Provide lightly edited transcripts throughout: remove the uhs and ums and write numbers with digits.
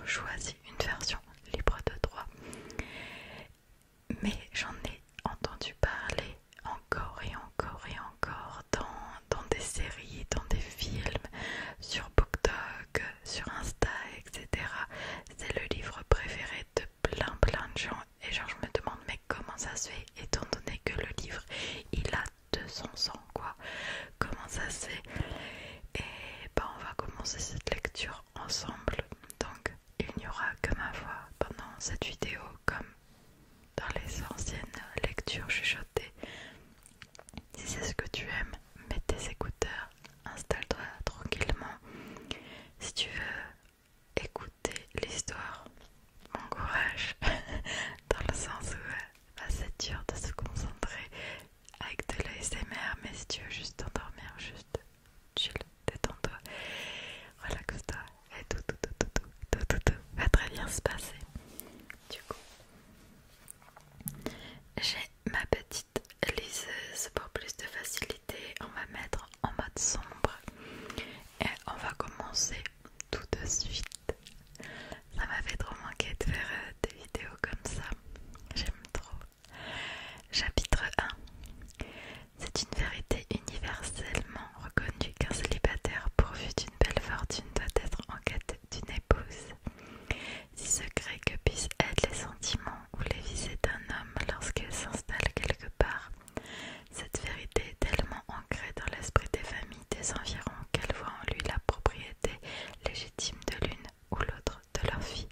choisi une version libre de droit, mais j'en ai entendu parler encore et encore et encore dans des séries, dans des films, sur BookTok, sur Insta, etc. C'est le livre préféré de plein de gens et genre je me demande mais comment ça se fait étant donné que le livre il a 200 ans quoi, comment ça se fait. Et bah on va commencer cette lecture ensemble, donc il n'y aura que ma voix pendant cette vidéo comme dans les anciennes lectures chuchotées. Si c'est ce que tu aimes, mets tes écouteurs, installe-toi tranquillement. Si tu veux écouter l'histoire, bon courage, dans le sens où c'est dur de se concentrer avec de l'ASMR, mais si tu veux juste t'endormir, juste chill, détends-toi, relaxe-toi et tout va très bien se passer. Du coup, j'ai ma petite liseuse pour plus de facilité, on va mettre en mode sombre et on va commencer tout de suite. Ça m'a fait trop manquer de faire des vidéos comme ça, j'aime trop. Chapitre 1. C'est une vérité universellement reconnue qu'un célibataire pourvu d'une belle fortune doit être en quête d'une épouse. Si secret que puissent être les sentiments ou les visées d'un homme lorsqu'il s'installe quelque part, cette vérité est tellement ancrée dans l'esprit des familles des environs qu'elle voit en lui la propriété légitime de l'une ou l'autre de leur fille.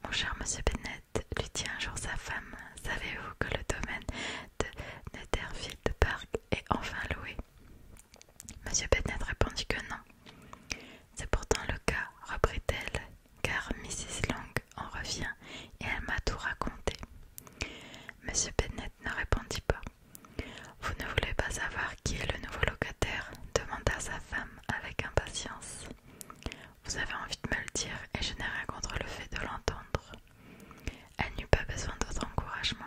Mon cher monsieur Bennet, lui dit un jour sa femme, savez-vous que le domaine de Netherfield Park est enfin loué? Monsieur Bennet répondit que non. C'est pourtant le cas, reprit-elle, car Mrs. Long en revient et elle m'a tout raconté. Monsieur Bennet ne répondit pas. Vous ne voulez pas savoir qui est le nouveau locataire? Demanda sa femme avec impatience. Vous avez envie de me le dire et je n'ai rien contre le fait de l'entendre. Elle n'eut pas besoin d'autre encouragement.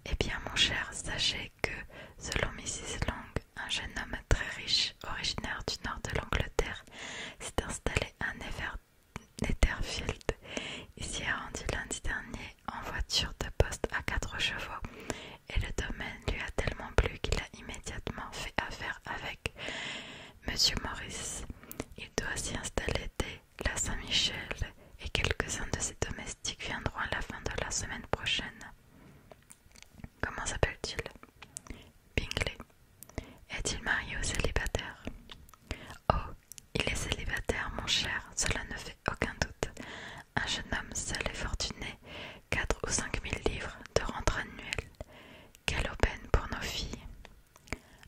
Eh bien mon cher, sachez que, selon Mrs. Long, un jeune homme très riche, originaire du nord de l'Angleterre, s'est installé à Netherfield. Il s'y est rendu lundi dernier en voiture de poste à 4 chevaux et le domaine lui a tellement plu qu'il a immédiatement fait affaire avec Monsieur Morris. Il doit s'y installer dès la Saint-Michel et quelques-uns de ses domestiques viendront à la fin de la semaine prochaine. Comment s'appelle-t-il? Bingley. Est-il marié ou célibataire? Oh, il est célibataire, mon cher, cela ne fait aucun doute. Un jeune homme seul et fortuné, 4 ou 5 000 livres de rente annuelle. Quelle aubaine pour nos filles!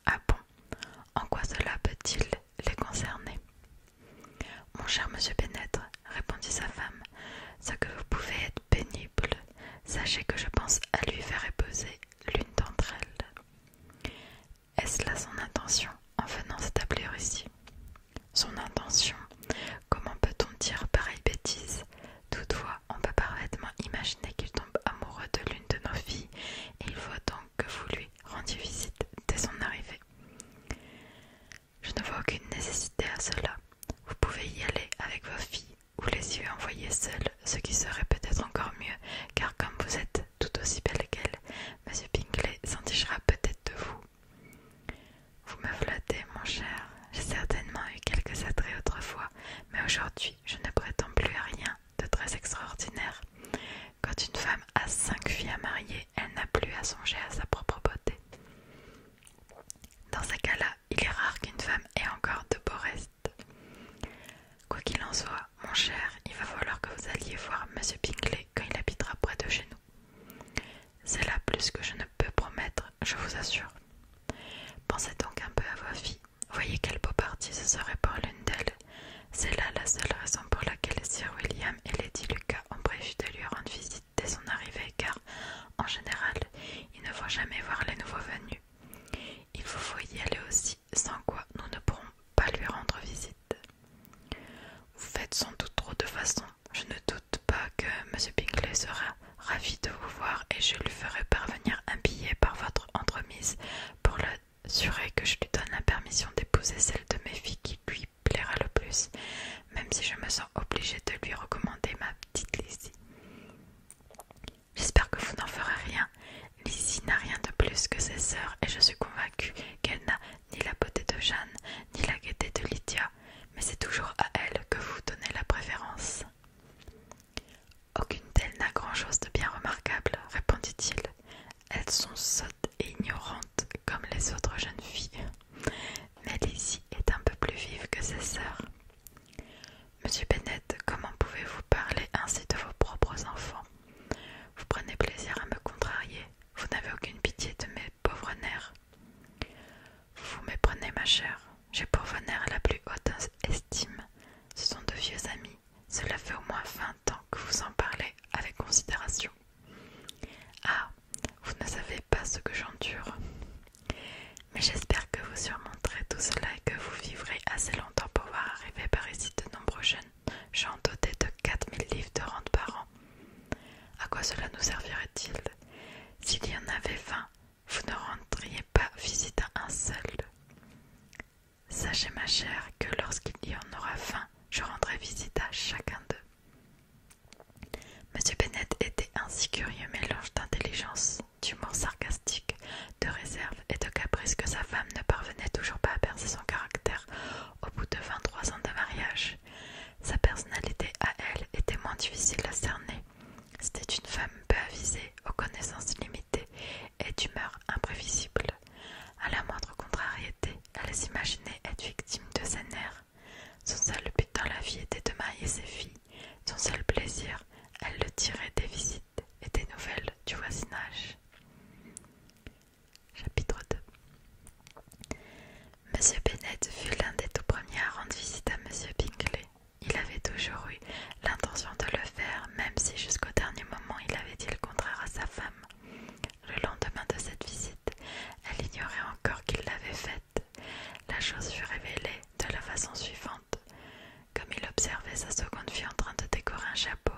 Ah bon, en quoi cela peut-il les concerner? Mon cher monsieur Bennet, répondit sa femme, ce que vous pouvez être pénible, sachez que je pense à lui faire épouser l'une d'entre elles. Est-ce là son intention en venant s'établir ici? Son intention? Comment peut-on dire pareille bêtise? Toutefois, on peut parfaitement imaginer qu'il tombe amoureux de l'une de nos filles et il faut donc que vous lui rendiez visite dès son arrivée. Je ne vois aucune nécessité à cela. Vous pouvez y aller avec vos filles ou les y envoyer seules, ce qui serait peut-être encore mieux, car comme vous êtes tout aussi belle qu'elle, monsieur Bingley s'indigera peut-être de vous. Vous me flattez, mon cher. J'ai certainement eu quelques attraits autrefois, mais aujourd'hui je ne prétends plus à rien de très extraordinaire. Quand une femme a 5 filles à marier, elle n'a plus à songer à sa propre beauté. Dans ces cas-là, il est rare qu'une femme ait encore de beaux restes. Quoi qu'il en soit, mon cher, il va falloir que vous alliez voir monsieur Bingley quand il habitera près de chez nous. C'est là plus que je ne peux promettre, je vous assure. Pensez donc un peu à vos filles. Voyez quel beau parti ce serait pour l'une d'elles. C'est là la seule raison pour laquelle Sir William et Lady Lucas ont prévu de lui rendre visite dès son arrivée, car, en général, ils ne vont jamais voir les nouveaux venus. Il vous faut y aller aussi, sans quoi nous ne pourrons pas lui rendre visite. Vous faites sans doute trop de façons. Je ne doute pas que M. Bingley sera ravi de vous voir et je lui ferai parvenir un billet par votre entremise pour l'assurer que je lui donne la permission d'épouser celle de mes filles qui lui plaira le plus, même si je me sens obligée de lui recommander grand-chose de bien remarquable, répondit-il. Elles sont sottes et ignorantes comme les autres jeunes filles. Mais Lizzie est un peu plus vive que ses sœurs. Monsieur Bennet, comment pouvez-vous parler ainsi de vos propres enfants? Vous prenez plaisir à me contrarier. Vous n'avez aucune pitié de mes pauvres nerfs. Vous vous méprenez, ma chère. J'ai pour vos nerfs la plus haute estime. Ce sont de vieux amis. Cela fait au moins 20 ans que vous en parlez avec considération. Ah, vous ne savez pas ce que j'endure. Mais j'espère que vous surmonterez tout cela et que vous vivrez assez longtemps pour voir arriver par ici de nombreux jeunes gens dotés de 4000 livres de rente par an. À quoi cela nous servirait-il? S'il y en avait 20, vous ne rendriez pas visite à un seul. Sachez, ma chère, que lorsqu'il y en aura 20, je rendrai visite à chacun d'eux. Monsieur Bennet était un si curieux mélange d'intelligence, d'humour sarcastique, de réserve et de caprice que sa femme ne parvenait toujours pas à percer son caractère au bout de 23 ans de mariage. Sa personnalité à elle était moins difficile à cerner. C'était une femme peu avisée, aux connaissances limitées et d'humeur imprévisible. À la moindre contrariété, elle s'imaginait être victime de ses nerfs. Son seul but dans la vie était de marier ses filles. Son seul plaisir, elle le tirait des visites et des nouvelles du voisinage. Chapitre 2. Monsieur Bennet fut l'un des tout premiers à rendre visite à Monsieur Bingley. Il avait toujours eu l'intention de le faire, même si jusqu'au dernier moment il avait dit le contraire à sa femme. Le lendemain de cette visite, elle ignorait encore qu'il l'avait faite. La chose fut révélée de la façon suivante. Comme il observait sa seconde fille en train de décorer un chapeau,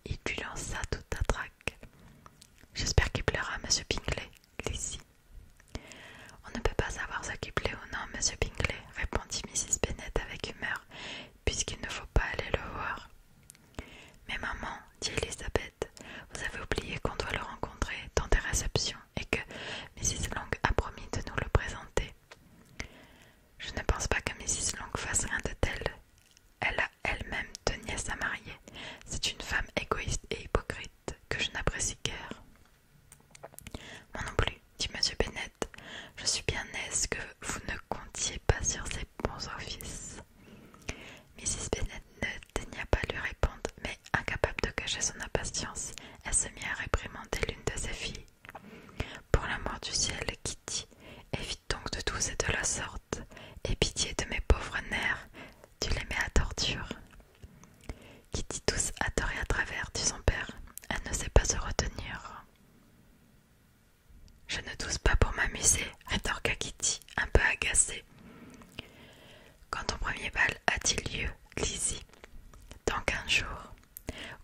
il lui lança tout à trac. « J'espère qu'il plaira, Monsieur Bingley, Lizzie. »« On ne peut pas savoir ce qui plaît ou non, Monsieur Bingley, » répondit Mrs. Bennet avec humeur, « puisqu'il ne faut pas aller le voir. »« Mais maman, dit Elisabeth, vous avez oublié qu'on doit le rencontrer dans des réceptions et que Mrs. Long a promis de nous le présenter. »« Je ne pense pas que Mrs. Long fasse rien de tel. Elle a elle-même 2 nièces à marier. C'est une femme égoïste et hypocrite que je n'apprécie guère. »« Moi non plus, dit M. Bennet. Je suis bien aise que vous ne comptiez pas sur ses bons offices. » Mrs. Bennet ne daigna pas lui répondre, mais incapable de cacher son impatience, elle se mit à réprimander l'une de ses filles. « Pour l'amour du ciel, Kitty, évite donc de tousser de la sorte. Aie pitié de mes pauvres nerfs, tu les mets à torture. » Kitty tousse à tort et à travers, dit son père. Elle ne sait pas se retenir. « Je ne tousse pas pour m'amuser, rétorqua Kitty, un peu agacée. Quand ton premier bal a-t-il lieu, Lizzie? Dans 15 jours.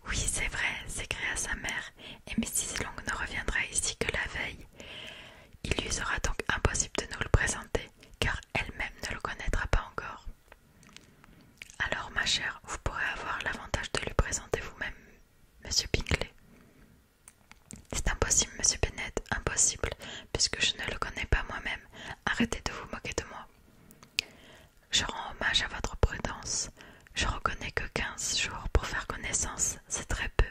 Oui, c'est vrai, s'écria sa mère, et Mrs. Long ne reviendra ici que la veille. Il lui sera donc impossible de nous le présenter, car elle-même ne le connaîtra pas encore. Alors, ma chère, vous pourrez avoir l'avantage de lui présenter vous-même, Monsieur Bingley. C'est impossible, Monsieur Bennet, impossible, puisque je ne le connais pas moi-même. Arrêtez de vous moquer de moi. Je rends hommage à votre prudence. Je reconnais que 15 jours pour faire connaissance, c'est très peu.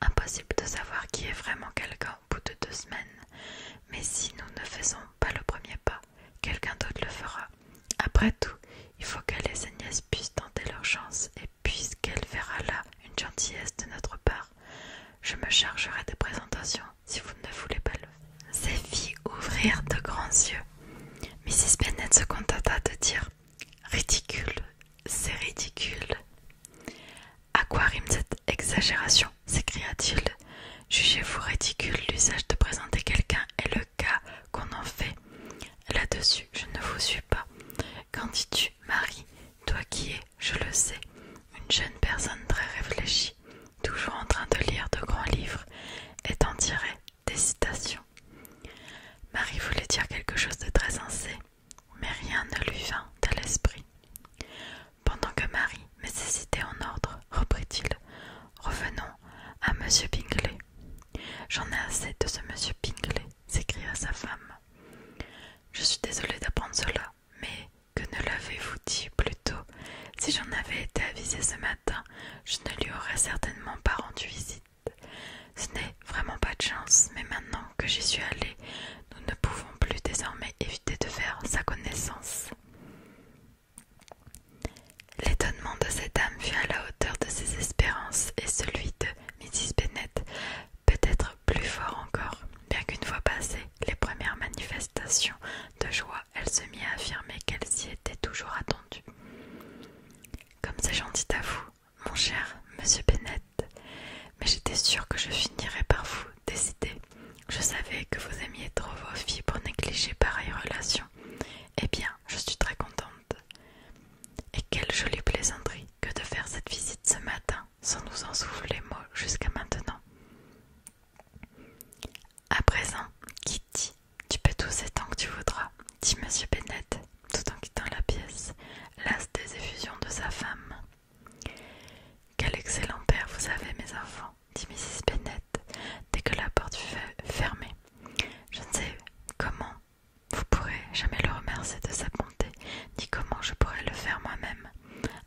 Impossible de savoir qui est vraiment quelqu'un au bout de 2 semaines. Mais si nous ne faisons pas le premier pas, quelqu'un d'autre le fera. Après tout, il faut que les nièces puissent tenter leur chance, et puisqu'elle verra là une gentillesse de notre part, je me chargerai des présentations si vous ne voulez pas le faire. Ces filles ouvrirent de grands yeux. Mrs. Bennet se contenta de dire « Ridicule, c'est ridicule. »« À quoi rime cette exagération ?» s'écria-t-il. « Jugez-vous ridicule l'usage de présenter quelqu'un et le cas qu'on en fait. Là-dessus, je ne vous suis pas. Qu'en dis-tu, Marie, toi qui es, je le sais, une jeune personne très réfléchie, toujours en train de lire de grands livres et d'en tirer des citations. » Marie voulait dire quelque chose de très sensé, mais rien ne lui vint à l'esprit. Pendant que Marie met ses idées en ordre, reprit-il, revenons à Monsieur Bingley. J'en ai assez de ce Monsieur Bingley, s'écria sa femme. Je suis désolée d'apprendre cela, mais que ne l'avez-vous dit plus tôt? Si j'en avais été avisée ce matin, je ne lui aurais certainement pas rendu visite. Ce n'est vraiment pas de chance, mais maintenant que j'y suis allée, nous ne pouvons plus désormais éviter de faire sa connaissance. » L'étonnement de cette dame fut à la hauteur de ses espérances et celui de Mrs. Bennet peut-être plus fort encore, bien qu'une fois passées les premières manifestations de joie, elle se mit à affirmer qu'elle s'y était toujours attendue. « Comme c'est gentil à vous, mon cher monsieur Bennet, mais j'étais sûre que je finirais par vous décider. Je savais que vous aimiez trop vos filles pour négliger pareille relation. Eh bien, je suis très contente. Et quelle jolie plaisanterie que de faire cette visite ce matin sans nous en souffler mot jusqu'à maintenant. À présent, Kitty, tu peux tousser tant que tu voudras, dit monsieur Bennet, tout en quittant la pièce, las des effusions de sa femme. Quel excellent père vous avez, mes enfants, dit Mrs. Bennet, dès que la porte fut fermée. Je ne sais comment vous pourrez jamais le remercier de sa bonté, ni comment je pourrais le faire moi-même.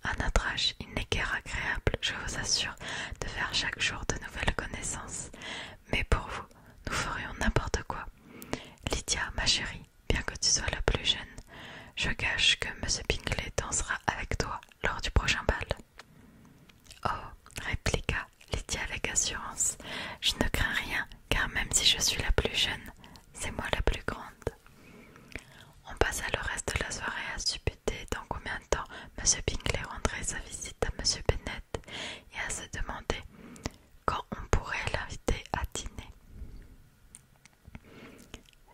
À notre âge, il n'est guère agréable, je vous assure, de faire chaque jour de nouvelles connaissances. Mais pour vous, nous ferions n'importe quoi. Lydia, ma chérie, bien que tu sois la plus jeune, je gage que M. Bingley dansera avec toi lors du prochain bal. Oh, répliqua Lydia avec assurance, je ne crains rien, car même si je suis la plus jeune, c'est moi la plus grande. On passa le reste de la soirée à supputer dans combien de temps M. Bingley rendrait sa visite à M. Bennet et à se demander quand on pourrait l'inviter à dîner.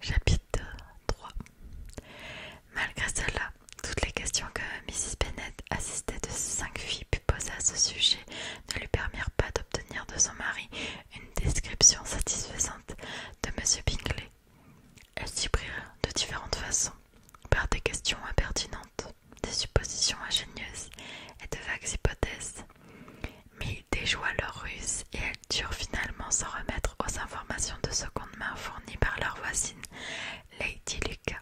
Chapitre 3. Malgré cela, toutes les questions que Mrs. Bennet, assistée de ses 5 filles, put poser à ce sujet ne lui permirent pas d'obtenir de son mari une description satisfaisante de M. Bingley. Elles s'y prirent de différentes façons, par des questions impertinentes, des suppositions ingénieuses et de vagues hypothèses. Mais ils déjouaient leur ruse et elles durent finalement s'en remettre aux informations de seconde main fournies par leur voisine, Lady Lucas.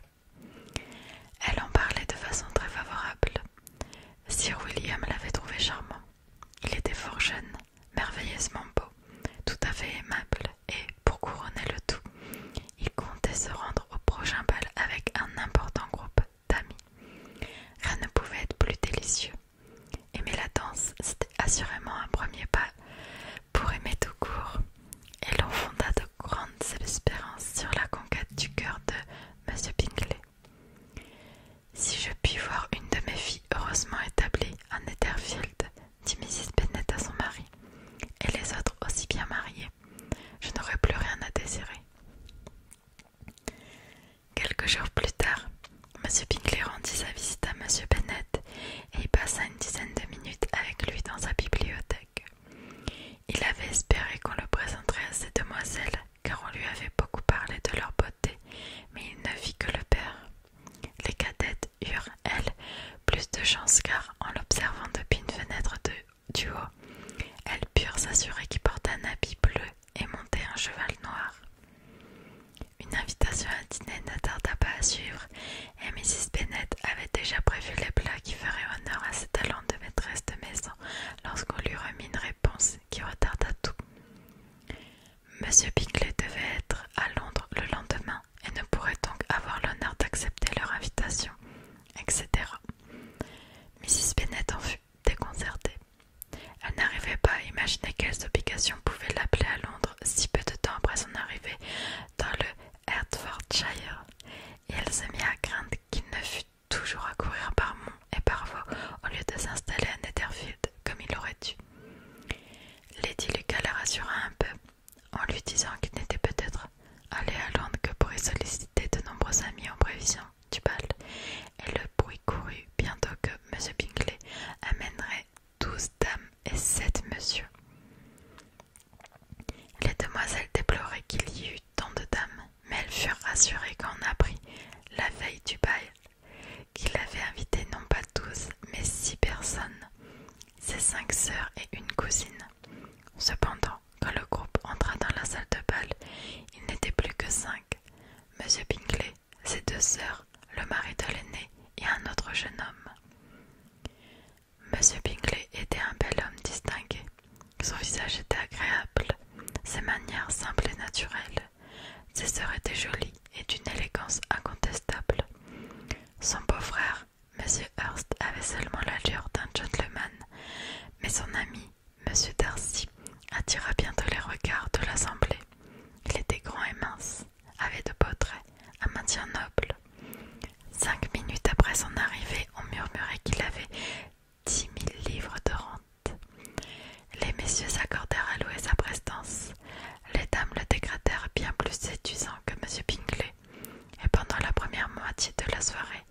Elle en parlait de façon très favorable. Sir William l'avait trouvé charmant. Il était fort jeune, merveilleusement beau, tout à fait aimable et, pour couronner le tout, il comptait se rendre au prochain bal avec un important groupe d'amis. Rien ne pouvait être plus délicieux. Aimer la danse, c'était assurément un premier pas pour aimer tout court, et l'on fonda de grandes espérances sur la conquête du cœur de M. Bingley. Si je puis voir une de mes filles heureusement établie à Netherfield, dit Mrs. Bennet à son mari, et les autres aussi bien mariées, je n'aurai plus rien à désirer. Quelques jours plus tard, M. Bingley rendit sa visite à M. Bennet et y passa une dizaine de minutes avec lui dans sa bibliothèque. Il avait espéré qu'on le présenterait à ces demoiselles, car on lui avait beaucoup parlé de leur beauté, mais il ne vit que le père. Les cadettes eurent, elles, plus de chance car, en l'observant depuis une fenêtre du haut, elles purent s'assurer qu'il portait un habit bleu et montait un cheval noir. Une invitation à dîner ne tarda pas à suivre, et Mrs. Bennet avait déjà prévu les plats qui feraient honneur à ses talents de maîtresse de maison lorsqu'on lui remit une réponse qui retarda tout. M. Bingley devait être à Londres le lendemain et ne pourrait donc avoir l'honneur d'accepter leur invitation, etc. Mrs. Bennet en fut déconcertée. Elle n'arrivait pas à imaginer quelles obligations pouvaient l'appeler à Londres si peu de temps après son arrivée dans le Hertfordshire, et elle se mit à craindre qu'il ne fût toujours à courir par mont et par voie au lieu de s'installer à Netherfield comme il aurait dû. Lady Lucas la rassura un peu en lui disant qu'il n'était peut-être allé à Londres que pour y solliciter de nombreux amis en prévision du bal, et le bruit courut bientôt que M. Bingley amènerait 12 dames et 7 messieurs. Les demoiselles déploraient qu'il y eût tant de dames, mais elles furent rassurées quand on apprit, la veille du bal, qu'il avait invité non pas 12, mais 6 personnes, ses 5 sœurs et une cousine. Cependant, quand le groupe entra dans la salle de bal, il n'était plus que 5. M. Bingley, ses 2 sœurs, le mari de l'aîné et un autre jeune homme. M. Bingley était un bel homme distingué. Son visage était agréable, ses manières simples et naturelles. Ses sœurs étaient jolies et d'une élégance incontestable. Son beau-frère, M. Hurst, avait seulement l'allure d'un gentleman, mais son ami, M. Darcy, attira bientôt les regards de l'assemblée. Il était grand et mince, avait de beaux traits, un maintien noble. 5 minutes après son arrivée, on murmurait qu'il avait 10 000 livres de rente. Les messieurs s'accordèrent à louer sa prestance. Les dames le dégradèrent bien plus séduisant que M. Bingley, et pendant la première moitié de la soirée,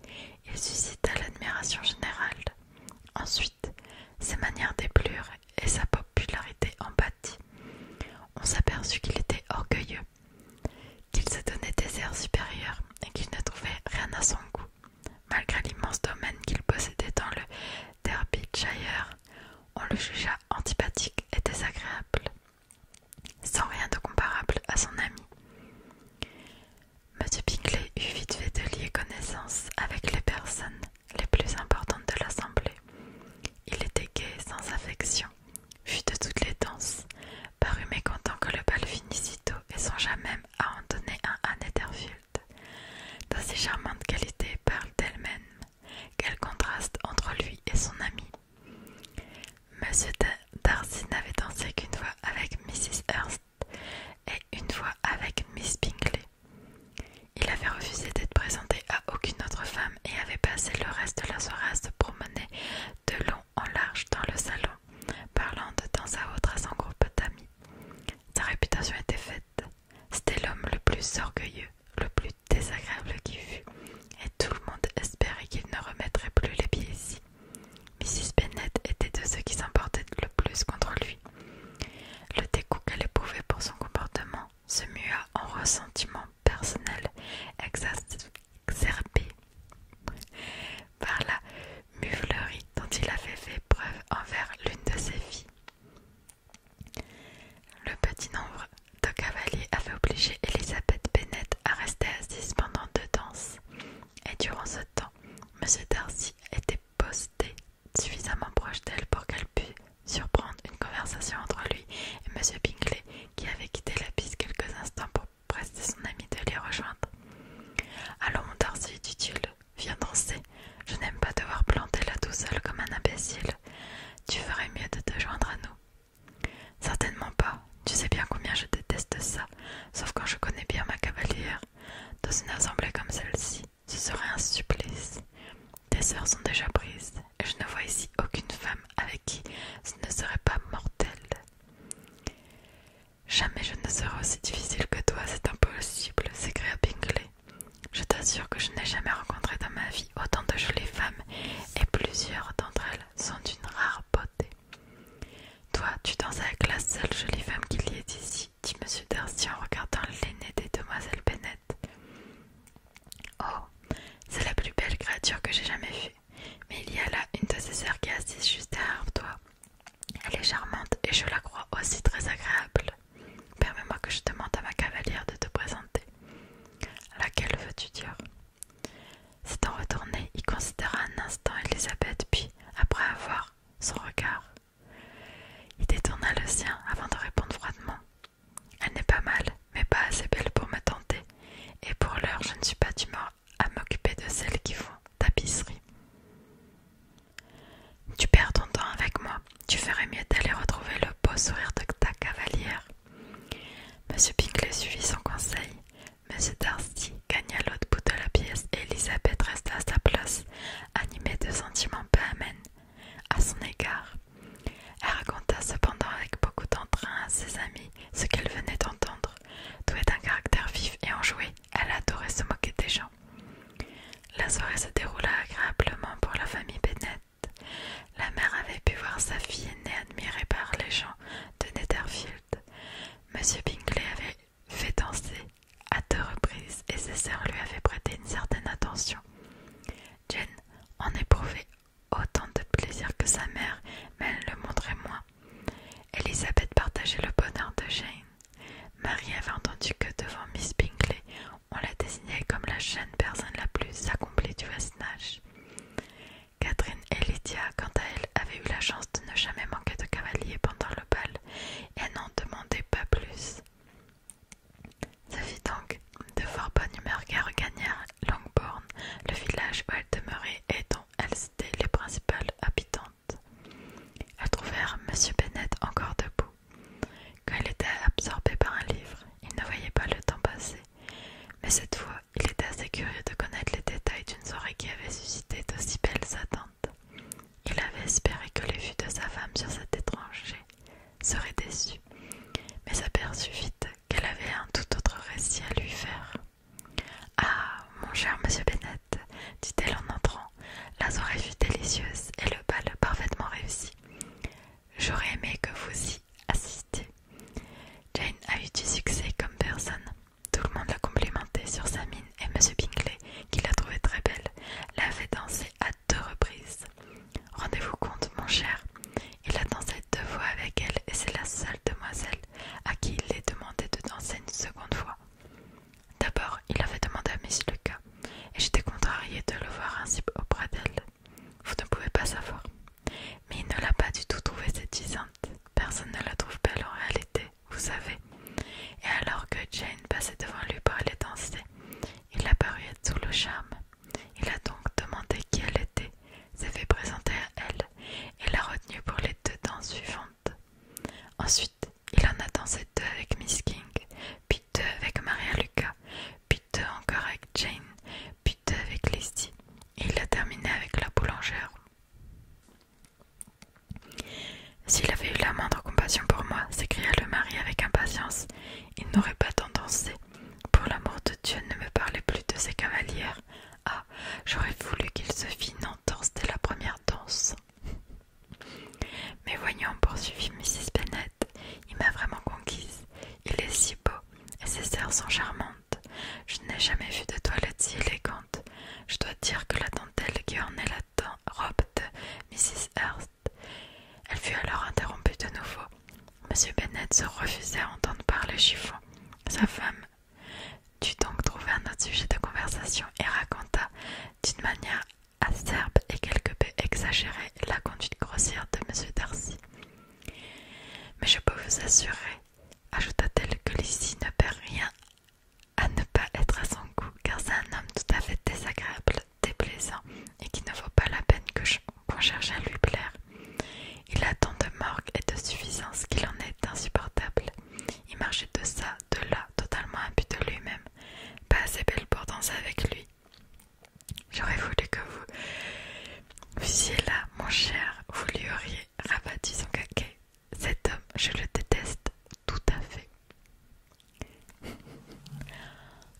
il suscita l'admiration générale. Ensuite, ses manières déplurent et sa popularité en pâtit. On s'aperçut qu'il était orgueilleux, qu'il se donnait des airs supérieurs et qu'il ne trouvait rien à son goût. Malgré l'immense domaine qu'il possédait dans le Derbyshire, on le jugea antipathique et désagréable, sans rien de comparable à son ami. M. Bingley eut vite fait de lier connaissance avec les personnes les plus importantes de l'assemblée. Il était gai, sans affection, fut de toutes les danses, parut mécontent que le bal finît si tôt et songea même à en donner un à Netherfield. D'assez charmantes qualités parlent d'elles-mêmes. Quel contraste entre lui et son ami. M. Darcy n'avait dansé qu'une fois avec Mrs. Hurst et une fois avec Miss Bingley. Il avait refusé d'être présenté à aucune autre femme et avait passé le reste de la soirée à se promener de long en large dans le salon, parlant de temps à autre à son groupe d'amis. Sa réputation était faite. C'était l'homme le plus orgueilleux, le plus désagréable qui fût, et tout le monde espérait qu'il ne remettrait plus les pieds ici. Mrs. Bennet était de ceux qui s'emportaient le plus contre lui. Le dégoût qu'elle éprouvait pour son comportement se mua en ressentiment personnel exacerbé par la muflerie dont il avait fait preuve envers l'une de ses filles. Le petit nombre de cavaliers avait obligé Elizabeth Bennet à rester assise pendant 2 danses, et durant ce temps, M. Darcy était posté suffisamment proche d'elle pour qu'elle pût surprendre une conversation entre lui et M. Bingley, qui avait quitté la piste quelques instants pour prester son ami de les rejoindre. « Allons, mon Darcy, dit-il, viens danser. Je n'aime pas devoir planter là tout seul comme un imbécile. Tu ferais mieux de te joindre à nous. » « Certainement pas. Tu sais bien combien je déteste ça, sauf quand je connais bien ma cavalière. Dans une assemblée comme celle-ci, ce serait un supplice. Tes sœurs sont déjà prises, et je ne vois ici aucune femme avec qui ce ne serait pas mortel. Jamais je ne serai aussi difficile que toi, c'est impossible, s'écria Bingley. Je t'assure que je n'ai jamais rencontré dans ma vie autant de jolies femmes, et plusieurs d'entre elles sont d'une rare beauté. Toi, tu danses avec la seule jolie femme qu'il y ait ici, dit M. Darcy en regardant l'aînée des demoiselles Bennet. Oh, c'est la plus belle créature que j'ai jamais vue, mais il y a là une de ses sœurs qui est assise juste derrière toi. Elle est charmante et je la crois aussi très agréable. Permets-moi que je demande à ma cavalière de te présenter. Laquelle veux-tu dire? S'étant retourné, il considéra un instant Elisabeth, puis, après avoir son regard, il détourna le sien avant de répondre froidement. Elle n'est pas mal, mais pas assez belle pour me tenter, et pour l'heure je ne suis pas d'humeur à m'occuper de celles qui font tapisserie. Tu perds ton temps avec moi, tu ferais mieux d'aller retrouver le beau sourire de ta cavalière. M. Bingley suivit son conseil. M. Darcy gagna l'autre bout de la pièce et Elisabeth resta à sa place, animée de sentiments peu amènes à son égard. Elle raconta cependant avec beaucoup d'entrain à ses amis ce qu'elle venait d'entendre. Douée d'un caractère vif et enjoué, elle adorait se moquer des gens. La soirée se déroula agréablement pour la famille Bennet. La mère avait pu voir sa fille aînée admirée par les gens de Netherfield. M. Bingley avait fait danser à 2 reprises et ses sœurs lui avaient prêté une certaine attention. Jane en éprouvait autant de plaisir que sa mère, mais elle le montrait moins. Elisabeth partageait le bonheur de Jane. Quand il était absorbé par un livre, il ne voyait pas le temps passer. Mais cette fois, il était assez curieux de connaître les détails d'une soirée qui avait suscité d'aussi belles attentes. Il avait espéré que les vues de sa femme sur cet étranger seraient déçues, mais s'aperçut vite qu'elle avait un tout autre récit à lui faire. « Ah, mon cher monsieur Bennet, dit-elle en entrant, la soirée fut délicieuse et le bal parfaitement réussi. J'aurais aimé que vous y assistiez. » Jane a eu du succès comme personne. Tout le monde l'a complimenté sur sa mine et M. Bingley, qui l'a trouvée très belle, l'a fait danser à 2 reprises. Rendez-vous compte, mon cher, il a dansé 2 fois avec elle et c'est la seule demoiselle à qui il est demandé de danser une seconde fois. D'abord, il avait demandé à Miss Lucas et j'étais contrariée de le voir ainsi auprès d'elle. Vous ne pouvez pas savoir. Mais il ne l'a pas du tout trouvée séduisante. Personne ne la trouve belle en réalité, vous savez. Et alors que Jane passait devant lui pour aller danser, il apparut être sous le charme. Il a donc demandé qui elle était, s'est fait présenter à elle et l'a retenue pour les 2 danses suivantes. Ensuite, il en a dansé 2 avec Miss King, puis 2 avec Maria Lucas, puis 2 encore avec Jane, puis 2 avec Lizzie, et il a terminé avec la boulangère. S'il avait eu la moindre compassion pour moi, s'écria le mari avec impatience, il n'aurait pas tant dansé. Pour l'amour de Dieu, ne me parlez plus de ces cavalières. Ah, j'aurais voulu qu'il se fît une entorse dès la première danse. Mais voyons, poursuivit Mrs. Bennet, il m'a vraiment conquise. Il est si beau, et ses sœurs sont charmantes. Je n'ai jamais vu de toilette si élégante. Je dois dire que la dentelle qui ornait la robe de Mrs. Hurst. Elle fut alors interrompue de nouveau. M. Bennet se refusait à entendre parler chiffon. Sa femme dut donc trouver un autre sujet de conversation et raconta d'une manière acerbe et quelque peu exagérée la conduite grossière de M. Darcy. Mais je peux vous assurer, ajouta-t-elle, que Lizzie ne perd rien à ne pas être à son goût, car c'est un homme tout à fait désagréable, déplaisant, et qui ne vaut pas la peine qu'on cherche à lui plaire. Il a tant de morgue et de suffisance qu'il en est insupportable. Il marchait de ça, de là, totalement imbu de lui-même, pas assez belle pour danser avec lui. J'aurais voulu que vous fussiez là, mon cher, vous lui auriez rabattu son caquet. Cet homme, je le déteste tout à fait.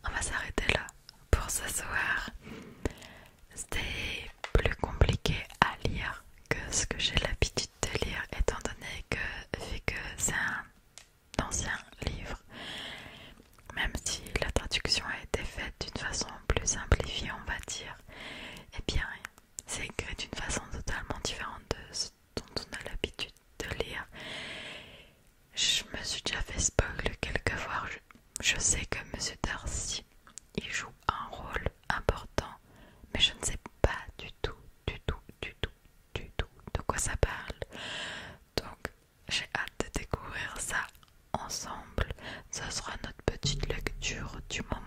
On va s'arrêter là pour ce soir. C'était plus compliqué à lire que ce que j'ai l'habitude de lire, étant donné que, vu que c'est un ancien livre, même si la traduction a été faite d'une façon plus simplifiée, on va dire, eh bien, c'est écrit d'une façon totalement différente de ce dont on a l'habitude de lire. Je me suis déjà fait spoiler quelques fois. Je sais que M. Darcy il joue un rôle important, mais je ne sais pas du tout de quoi ça parle. Donc j'ai hâte de découvrir ça ensemble. Ce sera notre petite lecture du moment.